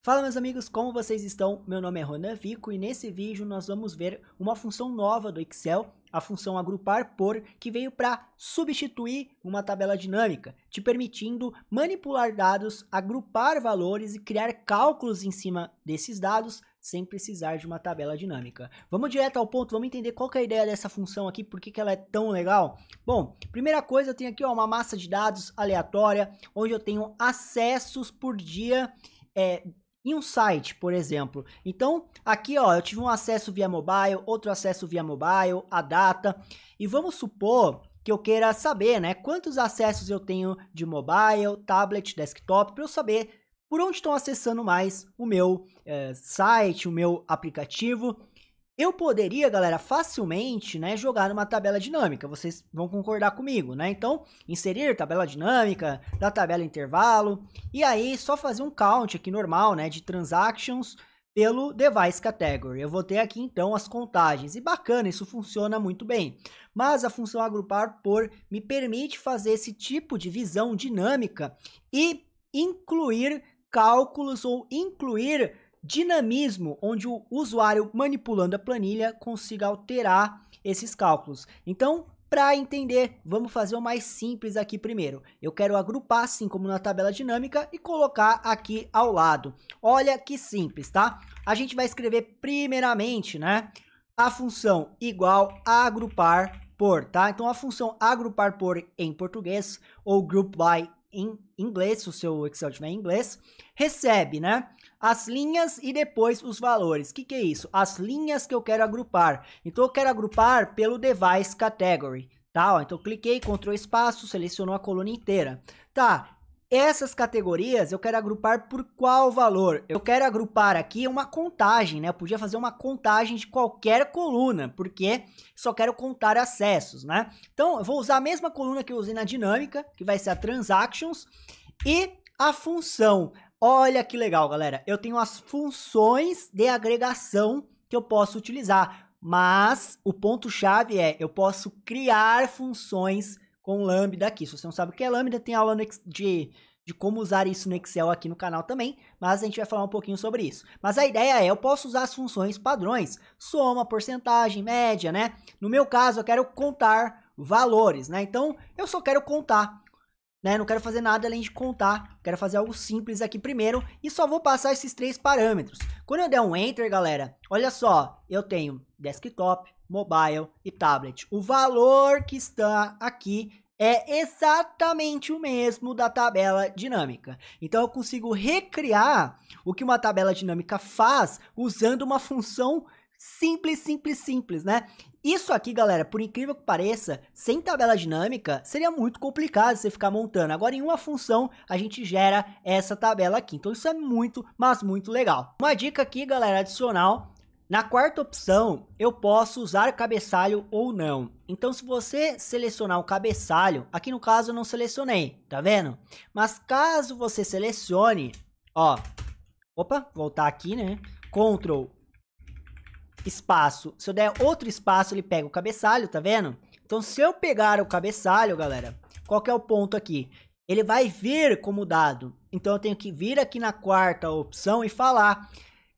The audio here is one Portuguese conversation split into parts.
Fala meus amigos, como vocês estão? Meu nome é Ronan Vico e nesse vídeo nós vamos ver uma função nova do Excel, a função agrupar por, que veio para substituir uma tabela dinâmica, te permitindo manipular dados, agrupar valores e criar cálculos em cima desses dados sem precisar de uma tabela dinâmica. Vamos direto ao ponto, vamos entender qual que é a ideia dessa função aqui, por que ela é tão legal? Bom, primeira coisa, eu tenho aqui uma massa de dados aleatória, onde eu tenho acessos por dia, em um site, por exemplo. Então, aqui ó, eu tive um acesso via mobile, outro acesso via mobile, a data, e vamos supor que eu queira saber, né, quantos acessos eu tenho de mobile, tablet, desktop, para eu saber por onde estão acessando mais o meu site, o meu aplicativo. Eu poderia, galera, facilmente, né, jogar numa tabela dinâmica, vocês vão concordar comigo, né? Então, inserir tabela dinâmica, da tabela intervalo, e aí só fazer um count aqui normal, né, de transactions pelo device category. Eu vou ter aqui, então, as contagens, e bacana, isso funciona muito bem. Mas a função agrupar por me permite fazer esse tipo de visão dinâmica e incluir cálculos ou incluir dinamismo, onde o usuário manipulando a planilha consiga alterar esses cálculos. Então, para entender, vamos fazer o mais simples aqui primeiro. Eu quero agrupar, assim como na tabela dinâmica, e colocar aqui ao lado. Olha que simples, tá? A gente vai escrever primeiramente, né, a função igual a agrupar por, tá? Então, a função agrupar por em português, ou group by em inglês, se o seu Excel tiver em inglês, recebe, né, as linhas e depois os valores. O que é isso? As linhas que eu quero agrupar. Então, eu quero agrupar pelo device category, tá? Ó, então, cliquei, Ctrl espaço, selecionou a coluna inteira. Tá, essas categorias eu quero agrupar por qual valor? Eu quero agrupar aqui uma contagem, né? Eu podia fazer uma contagem de qualquer coluna, porque só quero contar acessos, né? Então, eu vou usar a mesma coluna que eu usei na dinâmica, que vai ser a transactions, e a função. Olha que legal, galera. Eu tenho as funções de agregação que eu posso utilizar, mas o ponto-chave é, eu posso criar funções com lambda aqui. Se você não sabe o que é lambda, tem aula de como usar isso no Excel aqui no canal também, mas a gente vai falar um pouquinho sobre isso. Mas a ideia é, eu posso usar as funções padrões, soma, porcentagem, média, né? No meu caso, eu quero contar valores, né? Então, eu só quero contar, né? Não quero fazer nada além de contar, quero fazer algo simples aqui primeiro e só vou passar esses três parâmetros. Quando eu der um Enter, galera, olha só, eu tenho desktop, mobile e tablet. O valor que está aqui é exatamente o mesmo da tabela dinâmica. Então eu consigo recriar o que uma tabela dinâmica faz usando uma função simples, né? Isso aqui, galera, por incrível que pareça, sem tabela dinâmica, seria muito complicado você ficar montando. Agora, em uma função, a gente gera essa tabela aqui. Então, isso é muito, mas muito legal. Uma dica aqui, galera, adicional. Na quarta opção, eu posso usar cabeçalho ou não. Então, se você selecionar o cabeçalho, aqui no caso eu não selecionei, tá vendo? Mas caso você selecione, ó, opa, voltar aqui, né? Ctrl espaço, se eu der outro espaço, ele pega o cabeçalho, tá vendo? Então, se eu pegar o cabeçalho, galera, qual que é o ponto aqui? Ele vai vir como dado. Então, eu tenho que vir aqui na quarta opção e falar,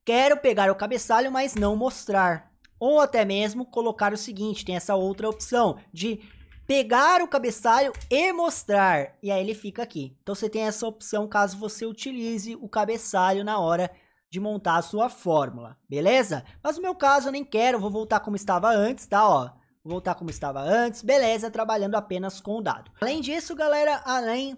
quero pegar o cabeçalho, mas não mostrar. Ou até mesmo colocar o seguinte, tem essa outra opção de pegar o cabeçalho e mostrar. E aí ele fica aqui. Então, você tem essa opção caso você utilize o cabeçalho na hora de montar a sua fórmula, beleza? Mas no meu caso eu nem quero, vou voltar como estava antes, tá? Ó, vou voltar como estava antes, beleza, trabalhando apenas com o dado. Além disso, galera, além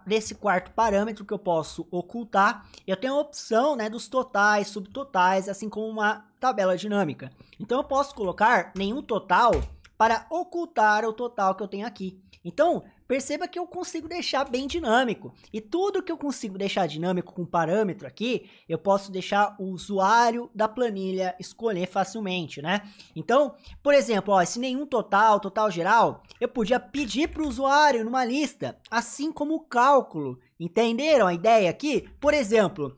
desse quarto parâmetro que eu posso ocultar, eu tenho a opção, né, dos totais, subtotais, assim como uma tabela dinâmica. Então eu posso colocar nenhum total para ocultar o total que eu tenho aqui. Então, perceba que eu consigo deixar bem dinâmico. E tudo que eu consigo deixar dinâmico com parâmetro aqui, eu posso deixar o usuário da planilha escolher facilmente, né? Então, por exemplo, ó, se nenhum total geral, eu podia pedir para o usuário numa lista, assim como o cálculo. Entenderam a ideia aqui? Por exemplo,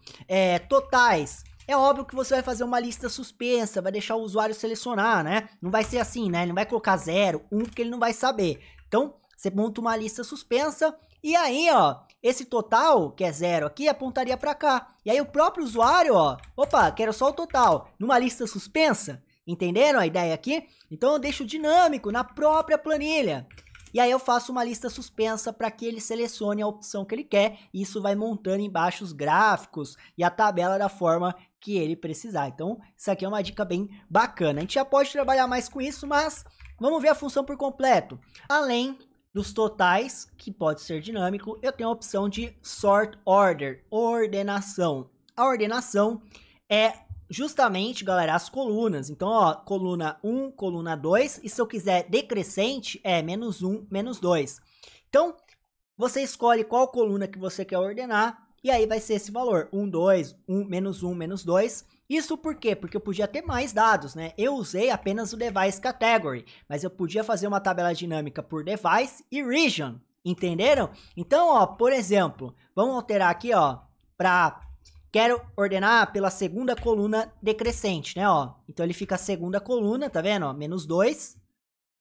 totais. É óbvio que você vai fazer uma lista suspensa, vai deixar o usuário selecionar, né? Não vai ser assim, né? Ele não vai colocar 0, 1, porque ele não vai saber. Então, você monta uma lista suspensa E aí, ó, esse total, que é 0 aqui, apontaria para cá. E aí o próprio usuário, ó, opa, quero só o total, numa lista suspensa. Entenderam a ideia aqui? Então eu deixo dinâmico na própria planilha. E aí eu faço uma lista suspensa para que ele selecione a opção que ele quer. E isso vai montando embaixo os gráficos e a tabela da forma que ele precisar. Então isso aqui é uma dica bem bacana. A gente já pode trabalhar mais com isso, mas vamos ver a função por completo. Além dos totais, que pode ser dinâmico, eu tenho a opção de Sort Order, ordenação. A ordenação é justamente, galera, as colunas. Então, ó, coluna 1, coluna 2, e se eu quiser decrescente, é -1, -2. Então, você escolhe qual coluna que você quer ordenar, e aí vai ser esse valor, 1, 2, 1, -1, -2. Isso por quê? Porque eu podia ter mais dados, né? Eu usei apenas o Device Category, mas eu podia fazer uma tabela dinâmica por Device e Region, entenderam? Então, ó, por exemplo, vamos alterar aqui, ó, para... Quero ordenar pela segunda coluna decrescente, né, ó. Então, ele fica a segunda coluna, tá vendo, ó, -2,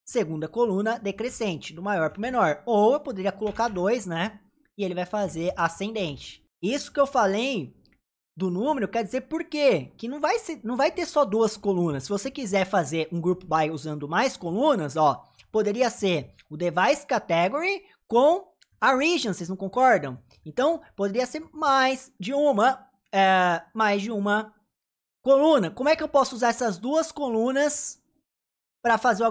segunda coluna decrescente, do maior para o menor. Ou eu poderia colocar 2, né, e ele vai fazer ascendente. Isso que eu falei do número quer dizer por quê? Que não vai ter só 2 colunas. Se você quiser fazer um group by usando mais colunas, ó, poderia ser o Device Category com a Region, vocês não concordam? Então, poderia ser mais de uma coluna. Como é que eu posso usar essas 2 colunas para fazer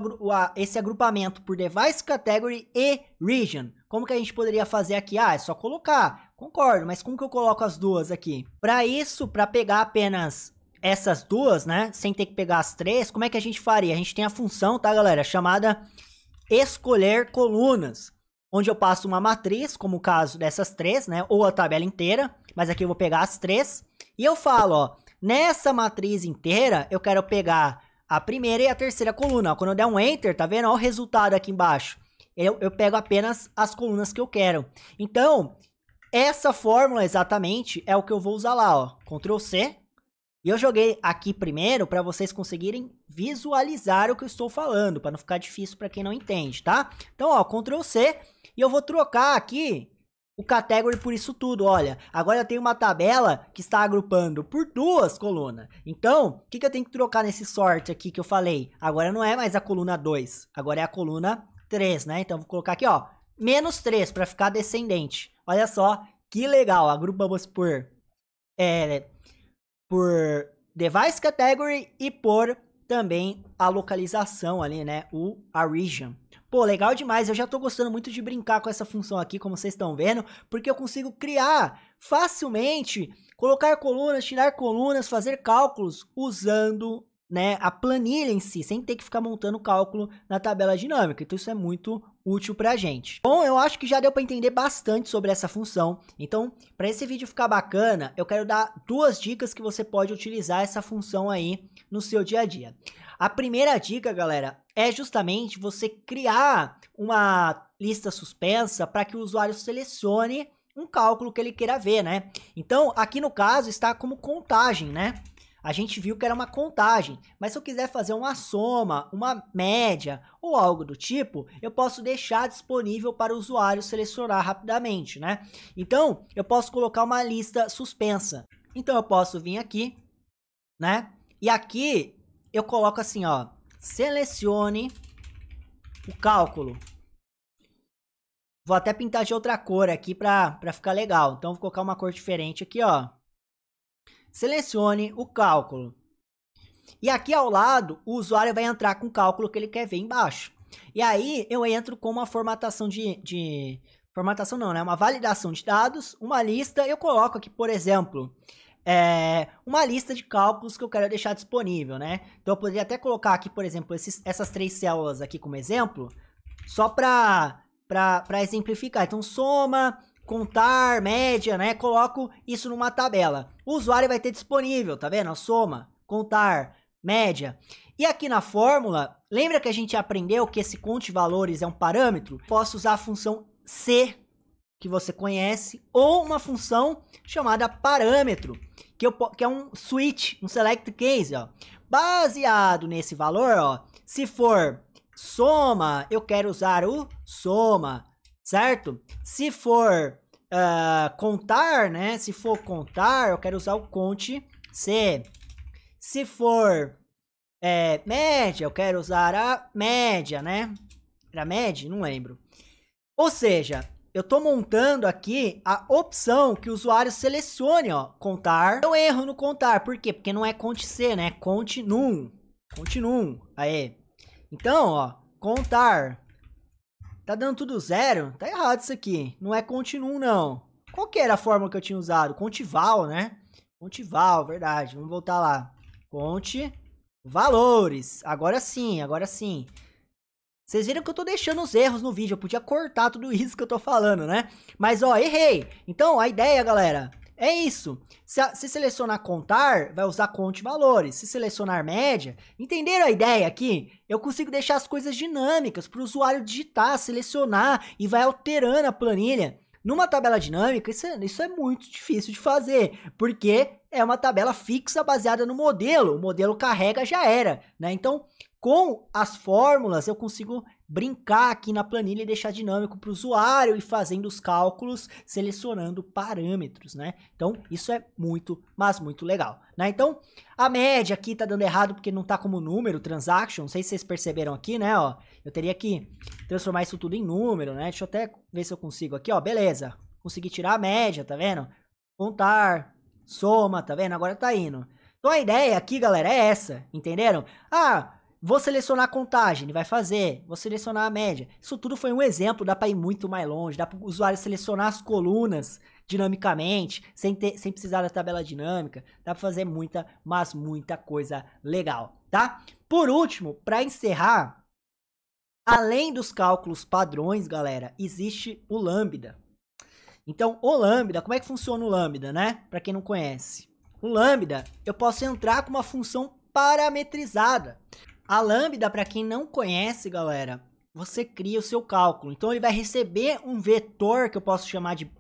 esse agrupamento por Device Category e Region? Como que a gente poderia fazer aqui? Ah, é só colocar. Concordo, mas como que eu coloco as 2 aqui? Para isso, para pegar apenas essas 2, né, sem ter que pegar as 3, como é que a gente faria? A gente tem a função, tá, galera, chamada escolher colunas, onde eu passo uma matriz, como o caso dessas 3, né, ou a tabela inteira, mas aqui eu vou pegar as 3, e eu falo, ó, nessa matriz inteira, eu quero pegar a primeira e a terceira coluna. Ó, quando eu der um Enter, tá vendo? Ó, o resultado aqui embaixo. Eu pego apenas as colunas que eu quero. Então, essa fórmula exatamente é o que eu vou usar lá, ó, Ctrl C, e eu joguei aqui primeiro para vocês conseguirem visualizar o que eu estou falando, para não ficar difícil para quem não entende, tá? Então, ó, Ctrl C, e eu vou trocar aqui o category por isso tudo, olha. Agora eu tenho uma tabela que está agrupando por 2 colunas. Então, o que eu tenho que trocar nesse sort aqui que eu falei? Agora não é mais a coluna 2, agora é a coluna 3, né? Então, eu vou colocar aqui, ó, -3 para ficar descendente. Olha só, que legal, agrupamos por Device Category e por também a localização ali, né, a Region. Pô, legal demais, eu já tô gostando muito de brincar com essa função aqui, como vocês estão vendo, porque eu consigo criar facilmente, colocar colunas, tirar colunas, fazer cálculos usando, né, a planilha em si, sem ter que ficar montando cálculo na tabela dinâmica. Então isso é muito útil pra gente. Bom, eu acho que já deu para entender bastante sobre essa função. Então, para esse vídeo ficar bacana, eu quero dar 2 dicas que você pode utilizar essa função aí no seu dia a dia. A primeira dica, galera, é justamente você criar uma lista suspensa para que o usuário selecione um cálculo que ele queira ver, né? Então, aqui no caso está como contagem, né? A gente viu que era uma contagem, mas se eu quiser fazer uma soma, uma média ou algo do tipo, eu posso deixar disponível para o usuário selecionar rapidamente, né? Então, eu posso colocar uma lista suspensa. Então, eu posso vir aqui, né? E aqui eu coloco assim, ó, selecione o cálculo. Vou até pintar de outra cor aqui para ficar legal. Então, vou colocar uma cor diferente aqui, ó. Selecione o cálculo. E aqui ao lado, o usuário vai entrar com o cálculo que ele quer ver embaixo. E aí, eu entro com uma formatação formatação não, né? Uma validação de dados, uma lista. Eu coloco aqui, por exemplo, uma lista de cálculos que eu quero deixar disponível, né? Então, eu poderia até colocar aqui, por exemplo, essas 3 células aqui como exemplo, só para exemplificar. Então, soma, contar, média, né? Coloco isso numa tabela. O usuário vai ter disponível, tá vendo? Soma, contar, média. E aqui na fórmula, lembra que a gente aprendeu que esse conte valores é um parâmetro? Posso usar a função C, que você conhece, ou uma função chamada parâmetro, que é um switch, um select case, ó. Baseado nesse valor, ó, se for soma, eu quero usar o soma. certo? Se for contar, né? Se for contar, eu quero usar o conte C. Se for média, eu quero usar a média, né? Era média? Não lembro. Ou seja, eu tô montando aqui a opção que o usuário selecione, ó, contar. Eu erro no contar, por quê? Porque não é conte C, né? Conte num. Conte num. Aí. Então, ó, contar. Tá dando tudo zero? Tá errado isso aqui. Não é conte num, não. Qual que era a fórmula que eu tinha usado? Conte val, né? Conte val, verdade. Vamos voltar lá. Conte valores. Agora sim, agora sim. Vocês viram que eu tô deixando os erros no vídeo. Eu podia cortar tudo isso que eu tô falando, né? Mas, ó, errei. Então, a ideia, galera, é isso. Se selecionar contar, vai usar conte valores. Se selecionar média, entenderam a ideia aqui? Eu consigo deixar as coisas dinâmicas para o usuário digitar, selecionar e vai alterando a planilha. Numa tabela dinâmica, isso é muito difícil de fazer, porque é uma tabela fixa baseada no modelo. O modelo carrega, já era, né? Então, com as fórmulas, eu consigo brincar aqui na planilha e deixar dinâmico para o usuário e fazendo os cálculos, selecionando parâmetros, né? Então, isso é muito, mas muito legal, né? Então, a média aqui tá dando errado porque não tá como número, transaction, não sei se vocês perceberam aqui, né, ó. Eu teria que transformar isso tudo em número, né? Deixa eu até ver se eu consigo aqui, ó, beleza. Consegui tirar a média, tá vendo? Contar, soma, tá vendo? Agora tá indo. Então, a ideia aqui, galera, é essa, entenderam? Vou selecionar a contagem, ele vai fazer. Vou selecionar a média. Isso tudo foi um exemplo, dá para ir muito mais longe. Dá para o usuário selecionar as colunas dinamicamente, sem precisar da tabela dinâmica. Dá para fazer muita, mas muita coisa legal, tá? Por último, para encerrar, além dos cálculos padrões, galera, existe o Lambda. Então, o Lambda, como é que funciona o Lambda, né? Para quem não conhece. O Lambda, eu posso entrar com uma função parametrizada. A Lambda, para quem não conhece, galera, você cria o seu cálculo. Então, ele vai receber um vetor, que eu posso chamar de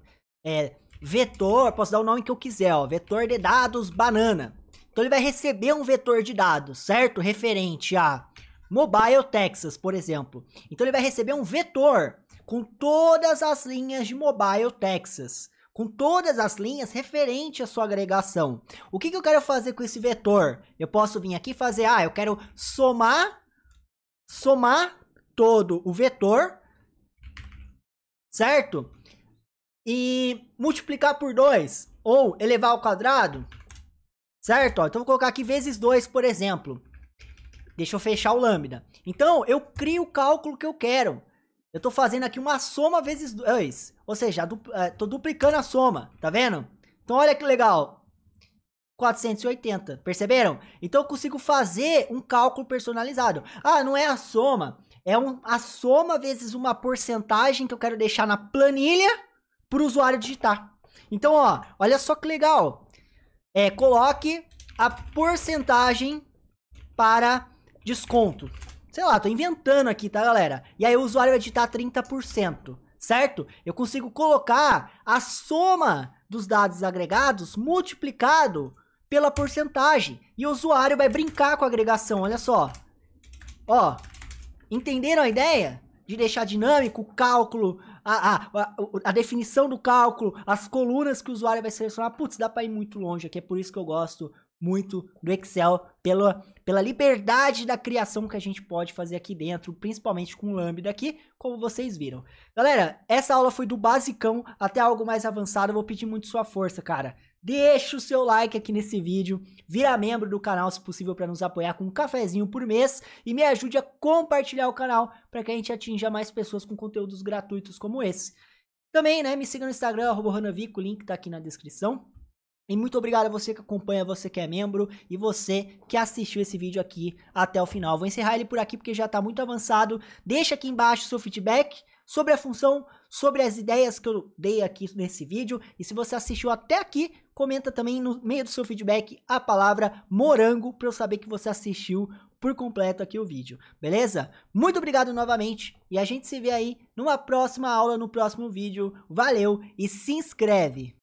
vetor, posso dar o nome que eu quiser, ó, vetor de dados banana. Então, ele vai receber um vetor de dados, certo? Referente a Mobile Texas, por exemplo. Então, ele vai receber um vetor com todas as linhas de Mobile Texas. Com todas as linhas referente à sua agregação. O que eu quero fazer com esse vetor? Eu posso vir aqui e fazer, eu quero somar todo o vetor, certo? E multiplicar por 2, ou elevar ao quadrado, certo? Ó, então vou colocar aqui vezes 2, por exemplo. Deixa eu fechar o lambda. Então, eu crio o cálculo que eu quero. Eu tô fazendo aqui uma soma vezes 2. Ou seja, tô duplicando a soma. Tá vendo? Então, olha que legal. 480. Perceberam? Então, eu consigo fazer um cálculo personalizado. Não é a soma. É a soma vezes uma porcentagem que eu quero deixar na planilha para o usuário digitar. Então, ó, olha só que legal. Coloque a porcentagem para desconto. Sei lá, tô inventando aqui, tá, galera? E aí o usuário vai digitar 30%, certo? Eu consigo colocar a soma dos dados agregados multiplicado pela porcentagem. E o usuário vai brincar com a agregação, olha só. Ó, entenderam a ideia? De deixar dinâmico o cálculo, a definição do cálculo, as colunas que o usuário vai selecionar. Putz, dá pra ir muito longe aqui, é por isso que eu gosto muito do Excel, pela liberdade da criação que a gente pode fazer aqui dentro, principalmente com o Lambda aqui, como vocês viram. Galera, essa aula foi do basicão até algo mais avançado, eu vou pedir muito sua força, cara. Deixa o seu like aqui nesse vídeo, vira membro do canal se possível para nos apoiar com um cafezinho por mês e me ajude a compartilhar o canal para que a gente atinja mais pessoas com conteúdos gratuitos como esse. Também, né, me siga no Instagram, @Ronavico, o link tá aqui na descrição. E muito obrigado a você que acompanha, você que é membro e você que assistiu esse vídeo aqui até o final. Vou encerrar ele por aqui porque já está muito avançado. Deixa aqui embaixo seu feedback sobre a função, sobre as ideias que eu dei aqui nesse vídeo. E se você assistiu até aqui, comenta também no meio do seu feedback a palavra morango para eu saber que você assistiu por completo aqui o vídeo, beleza? Muito obrigado novamente e a gente se vê aí numa próxima aula, no próximo vídeo. Valeu e se inscreve!